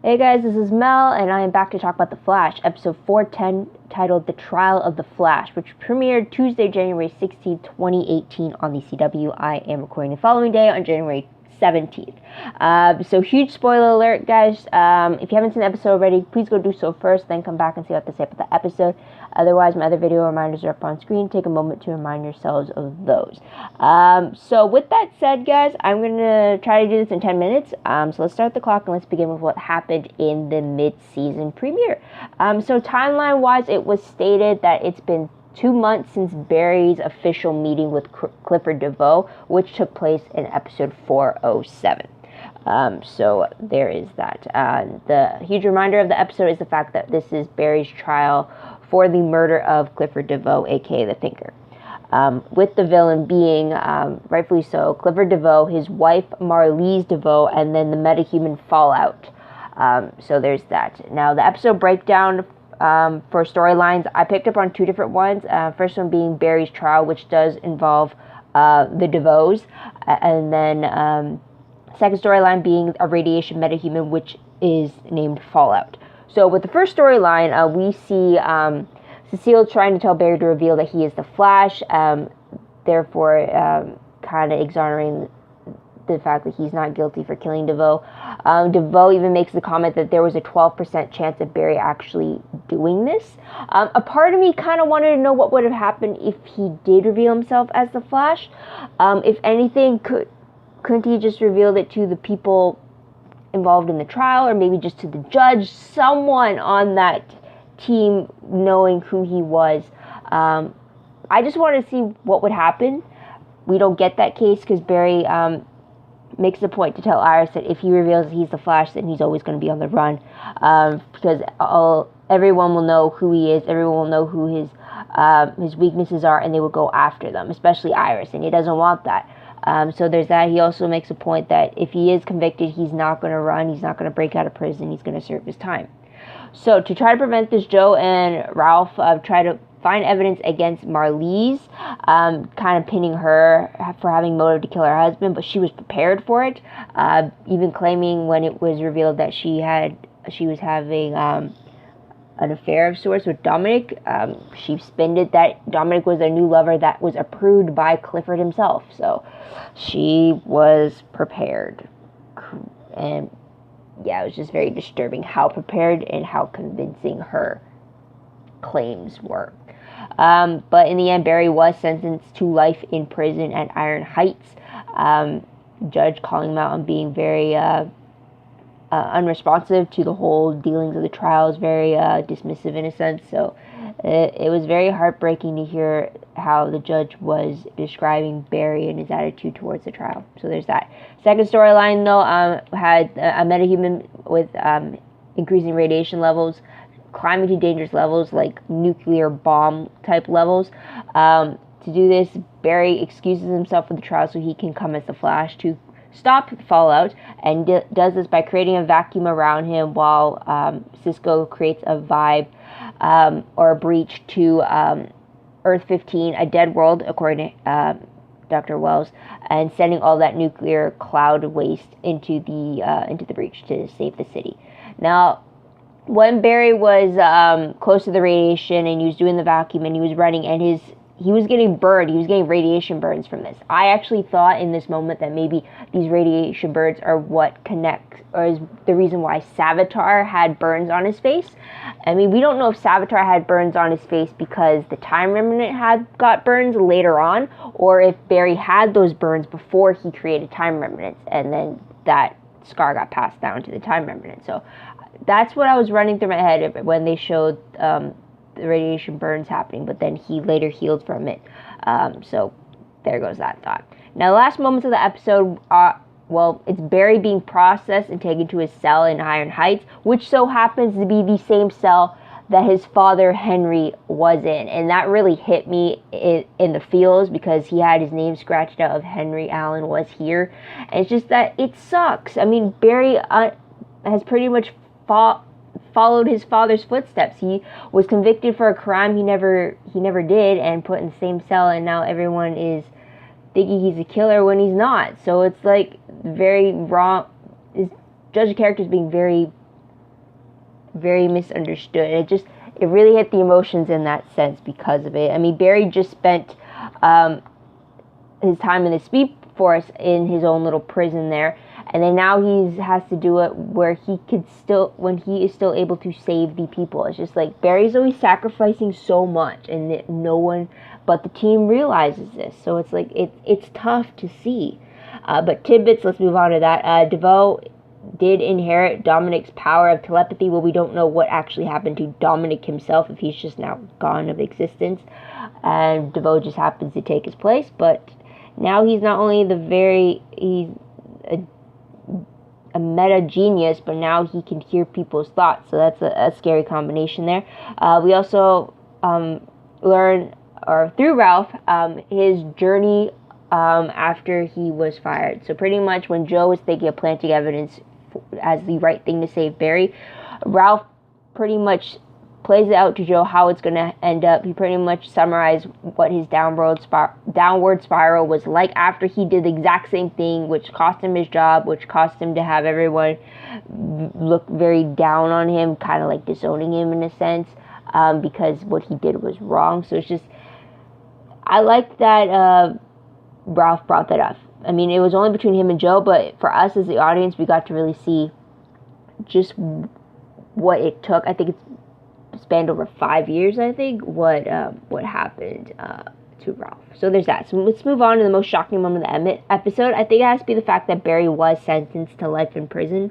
Hey guys, this is Mel, and I am back to talk about The Flash, episode 410, titled The Trial of the Flash, which premiered Tuesday, January 16th, 2018 on the CW. I am recording the following day on January 17th. So huge spoiler alert, guys. If you haven't seen the episode already, please go do so first, then come back and see what I have to say about the episode. Otherwise, my other video reminders are up on screen. Take a moment to remind yourselves of those. So with that said, guys, I'm going to try to do this in 10 minutes. So let's start the clock and let's begin with what happened in the mid-season premiere. So timeline-wise, it was stated that it's been 2 months since Barry's official meeting with Clifford DeVoe, which took place in episode 407. So there is that. The huge reminder of the episode is the fact that this is Barry's trial for the murder of Clifford DeVoe, aka the Thinker. With the villain being, rightfully so, Clifford DeVoe, his wife Marlise DeVoe, and then the metahuman Fallout. So there's that. Now, the episode breakdown for storylines, I picked up on two different ones. First one being Barry's trial, which does involve the DeVoes, and then second storyline being a radiation metahuman, which is named Fallout. So with the first storyline, we see Cecile trying to tell Barry to reveal that he is the Flash, therefore kind of exonerating the fact that he's not guilty for killing DeVoe. DeVoe even makes the comment that there was a 12% chance of Barry actually doing this. A part of me kind of wanted to know what would have happened if he did reveal himself as the Flash. If anything, couldn't he just reveal it to the people involved in the trial, or maybe just to the judge, someone on that team knowing who he was? I just wanted to see what would happen. We don't get that case because Barry makes the point to tell Iris that if he reveals he's the Flash, then he's always going to be on the run, because everyone will know who he is, everyone will know who his weaknesses are, and they will go after them, especially Iris, and he doesn't want that. So there's that. He also makes a point that if he is convicted, he's not going to run, he's not going to break out of prison, he's going to serve his time. So to try to prevent this, Joe and Ralph try to find evidence against Marlise, kind of pinning her for having motive to kill her husband, but she was prepared for it, even claiming when it was revealed that she was having an affair of sorts with Dominic. She spinned it that Dominic was a new lover that was approved by Clifford himself. So she was prepared. And yeah, it was just very disturbing how prepared and how convincing her claims were. But in the end, Barry was sentenced to life in prison at Iron Heights. Judge calling him out on being very unresponsive to the whole dealings of the trial, is very dismissive in a sense. So it was very heartbreaking to hear how the judge was describing Barry and his attitude towards the trial. So there's that. Second storyline, though, had a metahuman with increasing radiation levels, climbing to dangerous levels like nuclear bomb type levels. To do this, Barry excuses himself for the trial so he can come as the Flash to stop Fallout, and does this by creating a vacuum around him while Cisco creates a vibe or a breach to Earth 15, a dead world, according to Dr. Wells, and sending all that nuclear cloud waste into the breach to save the city. Now, when Barry was close to the radiation and he was doing the vacuum and he was running, and he was getting burned. He was getting radiation burns from this. I actually thought in this moment that maybe these radiation burns are what connects, or is the reason why Savitar had burns on his face. I mean, we don't know if Savitar had burns on his face because the Time Remnant had got burns later on, or if Barry had those burns before he created Time Remnants, and then that scar got passed down to the Time Remnant. So that's what I was running through my head when they showed the radiation burns happening, but then he later healed from it. So there goes that thought. Now, the last moments of the episode it's Barry being processed and taken to his cell in Iron Heights, which so happens to be the same cell that his father Henry was in, and that really hit me in the feels, because he had his name scratched out of Henry Allen was here, and it's just that it sucks. I mean, Barry has pretty much followed his father's footsteps. He was convicted for a crime he never did and put in the same cell, and now everyone is thinking he's a killer when he's not. So it's like very wrong. His judge character is being very very misunderstood. It really hit the emotions in that sense because of it. I mean, Barry just spent his time in the Speed Force in his own little prison there, and then now he has to do it where when he is still able to save the people. It's just like Barry's always sacrificing so much, and no one but the team realizes this. So it's like it's tough to see. But tidbits. Let's move on to that. DeVoe did inherit Dominic's power of telepathy. Well, we don't know what actually happened to Dominic himself, if he's just now gone of existence, and DeVoe just happens to take his place. But now he's not only he's a meta genius, but now he can hear people's thoughts. So that's a scary combination there. We also learn, or through Ralph, his journey after he was fired. So pretty much when Joe was thinking of planting evidence as the right thing to save Barry, Ralph pretty much plays it out to Joe how it's going to end up. He pretty much summarized what his downward spiral was like after he did the exact same thing, which cost him his job, which cost him to have everyone look very down on him, kind of like disowning him in a sense, because what he did was wrong. So it's just, I like that Ralph brought that up. I mean, it was only between him and Joe, but for us as the audience, we got to really see just what it took. I think it's spanned over 5 years, I think, what happened to Ralph. So there's that. So let's move on to the most shocking moment of the episode. I think it has to be the fact that Barry was sentenced to life in prison.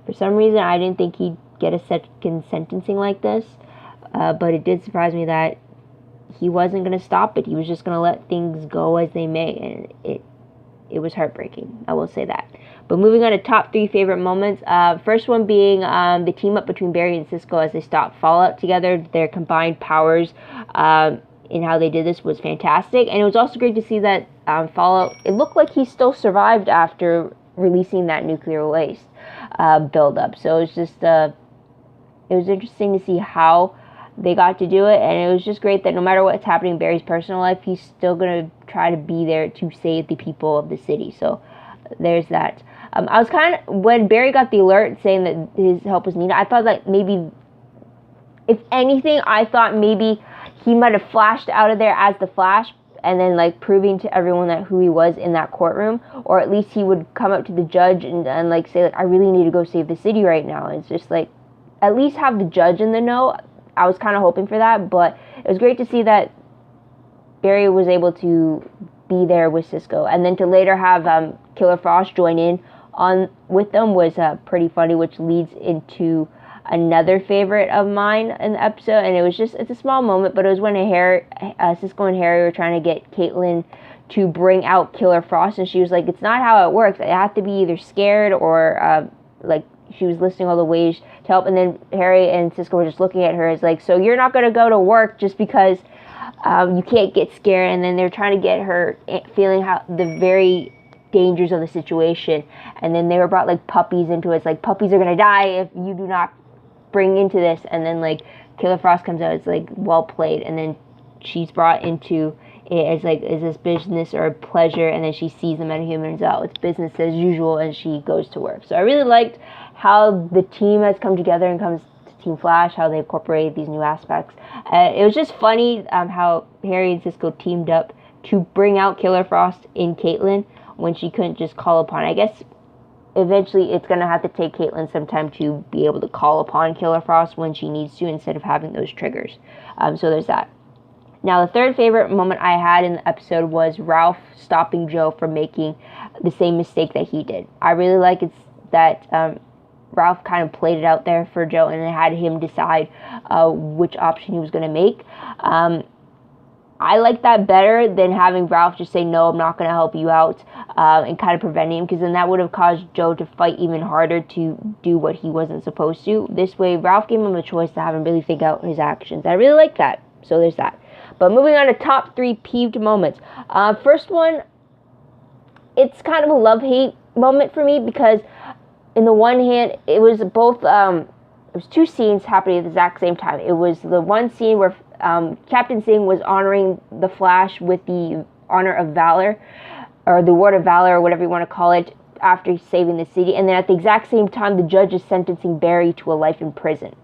For some reason, I didn't think he'd get a second sentencing like this, but it did surprise me that he wasn't going to stop it. He was just going to let things go as they may, and it was heartbreaking. I will say that. But moving on to top 3 favorite moments. First one being the team up between Barry and Cisco as they stopped Fallout together. Their combined powers in how they did this was fantastic. And it was also great to see that Fallout, it looked like he still survived after releasing that nuclear waste buildup. So it was just, it was interesting to see how they got to do it, and it was just great that no matter what's happening in Barry's personal life, he's still going to try to be there to save the people of the city. So there's that. I was kind of, when Barry got the alert saying that his help was needed, I thought that maybe, if anything, I thought maybe he might have flashed out of there as the Flash, and then like proving to everyone that who he was in that courtroom, or at least he would come up to the judge and like say like, I really need to go save the city right now. And it's just like, at least have the judge in the know. I was kind of hoping for that, but it was great to see that Barry was able to be there with Cisco, and then to later have Killer Frost join in on with them was pretty funny, which leads into another favorite of mine in the episode. And it's a small moment, but it was when Cisco and Harry were trying to get Caitlin to bring out Killer Frost, and she was like, it's not how it works. I have to be either scared or like, she was listing all the ways to help, and then Harry and Cisco were just looking at her as like, so you're not going to go to work just because you can't get scared. And then they're trying to get her feeling how the very dangers of the situation, and then they were brought like puppies into it. It's like, puppies are going to die if you do not bring into this. And then like Killer Frost comes out, it's like, well played, and then she's brought into it as like, is this business or a pleasure? And then she sees the metahumans out, it's business as usual, and she goes to work. So I really liked how the team has come together and comes to Team Flash, how they incorporate these new aspects. It was just funny how Harry and Cisco teamed up to bring out Killer Frost in Caitlin when she couldn't just call upon. I guess eventually it's going to have to take Caitlin some time to be able to call upon Killer Frost when she needs to, instead of having those triggers. So there's that. Now, the third favorite moment I had in the episode was Ralph stopping Joe from making the same mistake that he did. I really like it that Ralph kind of played it out there for Joe, and it had him decide which option he was going to make. I like that better than having Ralph just say, no, I'm not going to help you out, and kind of preventing him, because then that would have caused Joe to fight even harder to do what he wasn't supposed to. This way, Ralph gave him a choice to have him really think out his actions. I really like that. So there's that. But moving on to top 3 peeved moments. First one, it's kind of a love-hate moment for me, because in the one hand, it was both, it was 2 scenes happening at the exact same time. It was the one scene where Captain Singh was honoring the Flash with the Honor of Valor, or the Word of Valor, or whatever you want to call it, after saving the city. And then at the exact same time, the judge is sentencing Barry to a life in prison.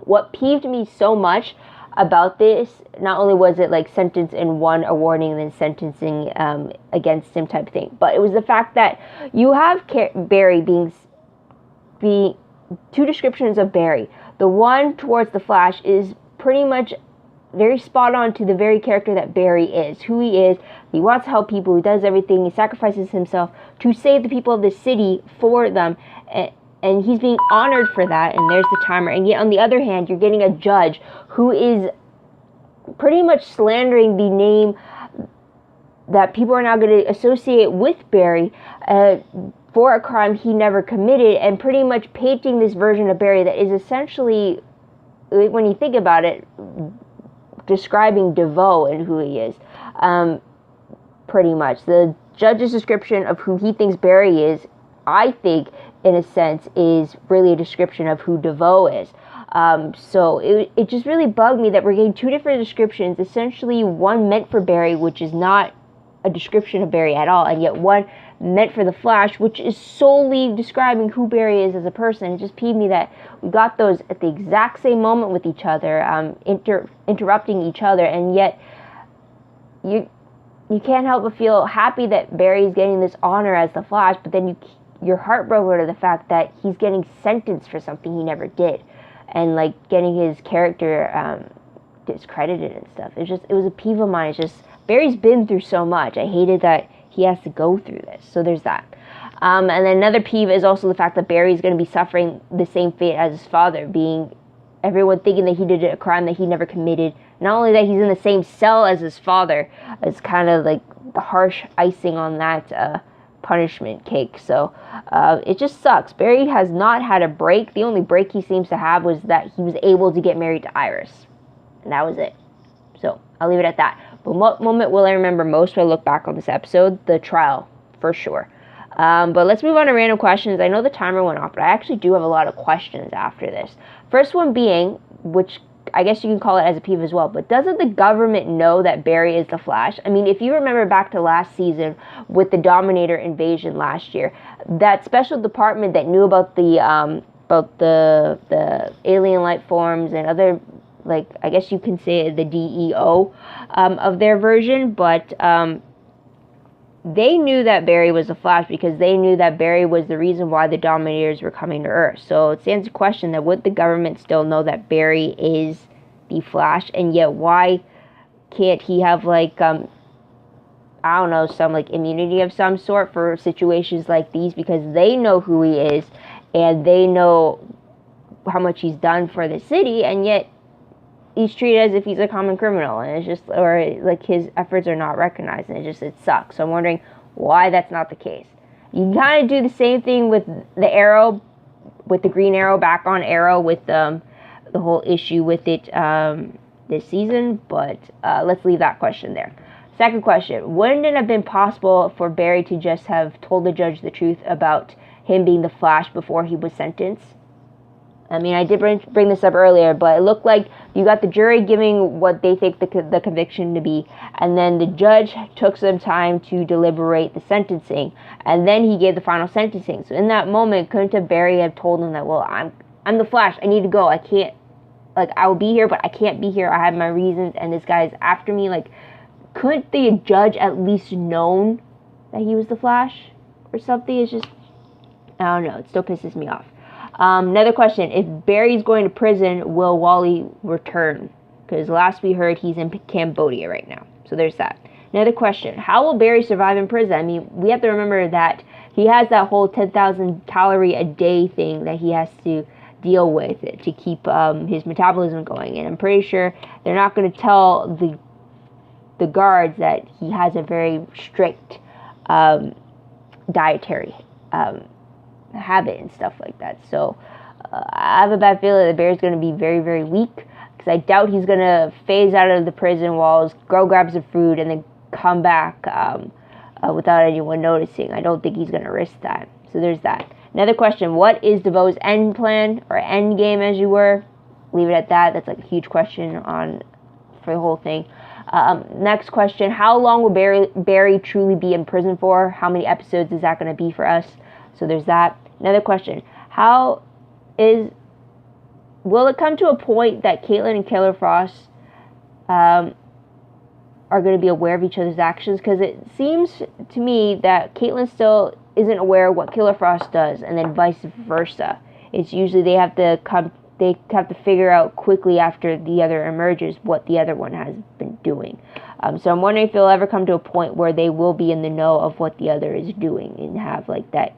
what peeved me so much about this, not only was it like sentence in one a warning and then sentencing against him type thing, but it was the fact that you have Barry being two descriptions of Barry. The one towards the Flash is pretty much very spot on to the very character that Barry is, who he is. He wants to help people, he does everything, he sacrifices himself to save the people of the city for them, and he's being honored for that, and there's the timer. And yet on the other hand, you're getting a judge who is pretty much slandering the name that people are now going to associate with Barry for a crime he never committed, and pretty much painting this version of Barry that is essentially, when you think about it, describing DeVoe and who he is. Pretty much. The judge's description of who he thinks Barry is, I think, in a sense, is really a description of who DeVoe is. So it just really bugged me that we're getting two different descriptions, essentially one meant for Barry, which is not a description of Barry at all, and yet one meant for the Flash, which is solely describing who Barry is as a person. It just peeved me that we got those at the exact same moment with each other, interrupting each other, and yet you can't help but feel happy that Barry's getting this honor as the Flash, but then you're heartbroken to the fact that he's getting sentenced for something he never did, and like getting his character discredited and stuff. It was a peeve of mine. It's just, Barry's been through so much. I hated that he has to go through this. So there's that. And then another peeve is also the fact that Barry's going to be suffering the same fate as his father, being everyone thinking that he did a crime that he never committed. Not only that, he's in the same cell as his father. It's kind of like the harsh icing on that punishment cake. So it just sucks. Barry has not had a break. The only break he seems to have was that he was able to get married to Iris. And that was it. So I'll leave it at that. But what moment will I remember most when I look back on this episode? The trial, for sure. But let's move on to random questions. I know the timer went off, but I actually do have a lot of questions after this. First one being, which I guess you can call it as a peeve as well, but doesn't the government know that Barry is the Flash? I mean, if you remember back to last season with the Dominator invasion last year, that special department that knew about the alien life forms and other, like, I guess you can say the DEO of their version, but they knew that Barry was the Flash because they knew that Barry was the reason why the Dominators were coming to Earth. So it stands to question that would the government still know that Barry is the Flash, and yet why can't he have, like, I don't know, some, like, immunity of some sort for situations like these, because they know who he is and they know how much he's done for the city, and yet he's treated as if he's a common criminal, and it's just, or like his efforts are not recognized, and it sucks. So I'm wondering why that's not the case. You kind of do the same thing with the Arrow, with the Green Arrow back on Arrow, with the whole issue with it this season, but let's leave that question there. Second question, wouldn't it have been possible for Barry to just have told the judge the truth about him being the Flash before he was sentenced? I mean, I did bring this up earlier, but it looked like you got the jury giving what they think the conviction to be, and then the judge took some time to deliberate the sentencing, and then he gave the final sentencing. So in that moment, couldn't Barry have told him that, well, I'm the Flash, I need to go, I can't, like, I will be here, but I can't be here, I have my reasons, and this guy's after me? Like, couldn't the judge at least known that he was the Flash or something? It's just, I don't know, it still pisses me off. Another question, if Barry's going to prison, will Wally return? Because last we heard he's in Cambodia right now. So there's that. Another question, how will Barry survive in prison? I mean, we have to remember that he has that whole 10,000 calorie a day thing that he has to deal with it to keep his metabolism going. And I'm pretty sure they're not going to tell the guards that he has a very strict dietary habit and stuff like that. So I have a bad feeling that Barry's going to be very, very weak, because I doubt he's going to phase out of the prison walls, go grab some food, and then come back without anyone noticing. I don't think he's going to risk that. So there's that. Another question, what is DeVoe's end plan, or end game as you were? Leave it at that. That's like a huge question for the whole thing. Next question, how long will Barry truly be in prison for? How many episodes is that going to be for us? So there's that. Another question, how is will it come to a point that Caitlyn and Killer Frost are going to be aware of each other's actions? Because it seems to me that Caitlyn still isn't aware of what Killer Frost does, and then vice versa. It's usually they have to figure out quickly after the other emerges what the other one has been doing. So I'm wondering if it'll ever come to a point where they will be in the know of what the other is doing and have like that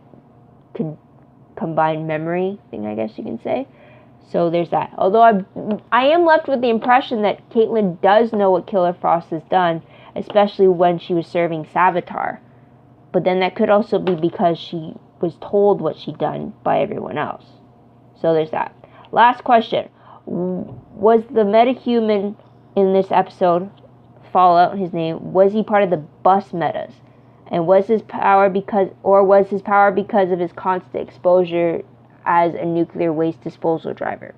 combined memory thing, I guess you can say. So there's that. Although I am left with the impression that Caitlyn does know what Killer Frost has done, especially when she was serving Savitar. But then that could also be because she was told what she'd done by everyone else. So there's that. Last question. Was the metahuman in this episode, Fallout, his name, was he part of the bus metas? And was his power because of his constant exposure as a nuclear waste disposal driver?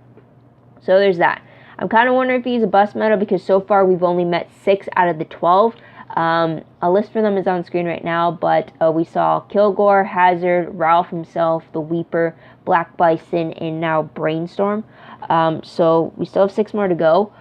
So there's that. I'm kind of wondering if he's a bus meta because so far we've only met 6 out of the 12. A list for them is on screen right now, but we saw Kilgore, Hazard, Ralph himself, the Weeper, Black Bison, and now Brainstorm. So we still have 6 more to go.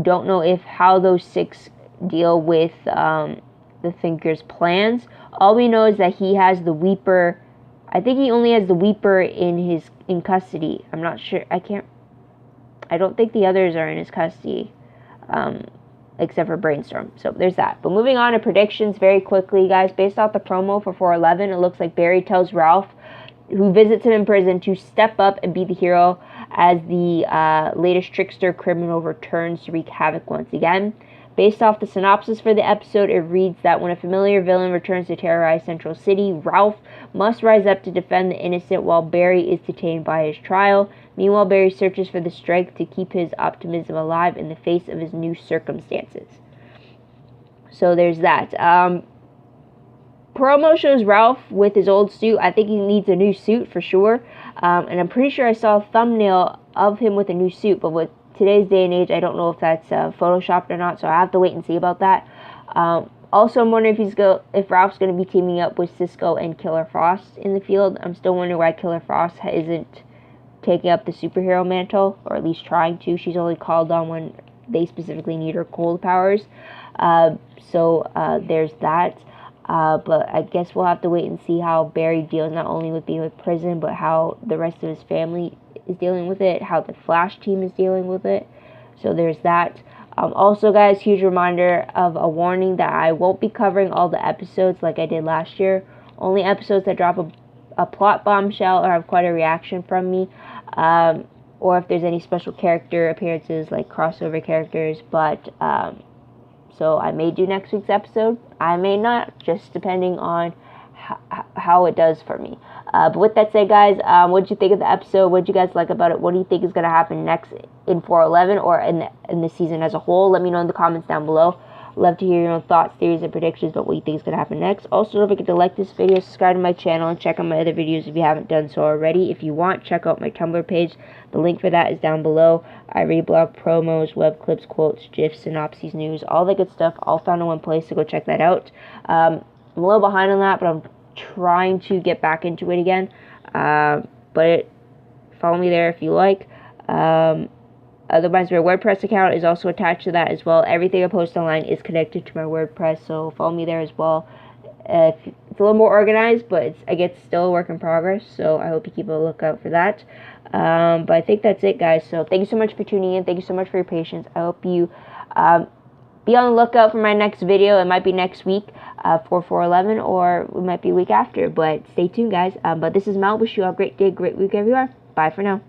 Don't know how those 6 deal with the Thinker's plans. All we know is that he has the Weeper. I think he only has the Weeper in custody. I'm not sure. I don't think the others are in his custody, except for Brainstorm. So there's that. But moving on to predictions very quickly, guys. Based off the promo for 411, it looks like Barry tells Ralph, who visits him in prison, to step up and be the hero as the latest trickster criminal returns to wreak havoc once again. Based off the synopsis for the episode, it reads that when a familiar villain returns to terrorize Central City, Ralph must rise up to defend the innocent while Barry is detained by his trial. Meanwhile, Barry searches for the strength to keep his optimism alive in the face of his new circumstances. So there's that. Promo shows Ralph with his old suit. I think he needs a new suit for sure. And I'm pretty sure I saw a thumbnail of him with a new suit, but with today's day and age, I don't know if that's photoshopped or not, so I have to wait and see about that. Also, I'm wondering if Ralph's going to be teaming up with Cisco and Killer Frost in the field. I'm still wondering why Killer Frost isn't taking up the superhero mantle, or at least trying to. She's only called on when they specifically need her cold powers. So there's that. But I guess we'll have to wait and see how Barry deals not only with being in prison, but how the rest of his family is dealing with it, how the Flash team is dealing with it. So there's that. Also, guys, huge reminder of a warning that I won't be covering all the episodes like I did last year. Only episodes that drop a plot bombshell or have quite a reaction from me, or if there's any special character appearances like crossover characters. But so I may do next week's episode, I may not, just depending on how it does for me. But with that said, guys, what did you think of the episode? What did you guys like about it? What do you think is going to happen next in 411 or in the season as a whole? Let me know in the comments down below. Love to hear your own thoughts, theories, and predictions about what you think is going to happen next. Also, don't forget to like this video, subscribe to my channel, and check out my other videos if you haven't done so already. If you want, check out my Tumblr page. The link for that is down below. I reblog promos, web clips, quotes, GIFs, synopses, news, all that good stuff, all found in one place, so go check that out. I'm a little behind on that, but I'm trying to get back into it again. But follow me there if you like. Otherwise, my WordPress account is also attached to that as well. Everything I post online is connected to my WordPress, so follow me there as well. It's a little more organized, but I guess it's still a work in progress, so I hope you keep a lookout for that. But I think that's it, guys. So thank you so much for tuning in. Thank you so much for your patience. I hope you be on the lookout for my next video. It might be next week for 411, or it might be a week after, but stay tuned, guys. But this is Mel. Wish you all a great day, great week everywhere. Bye for now.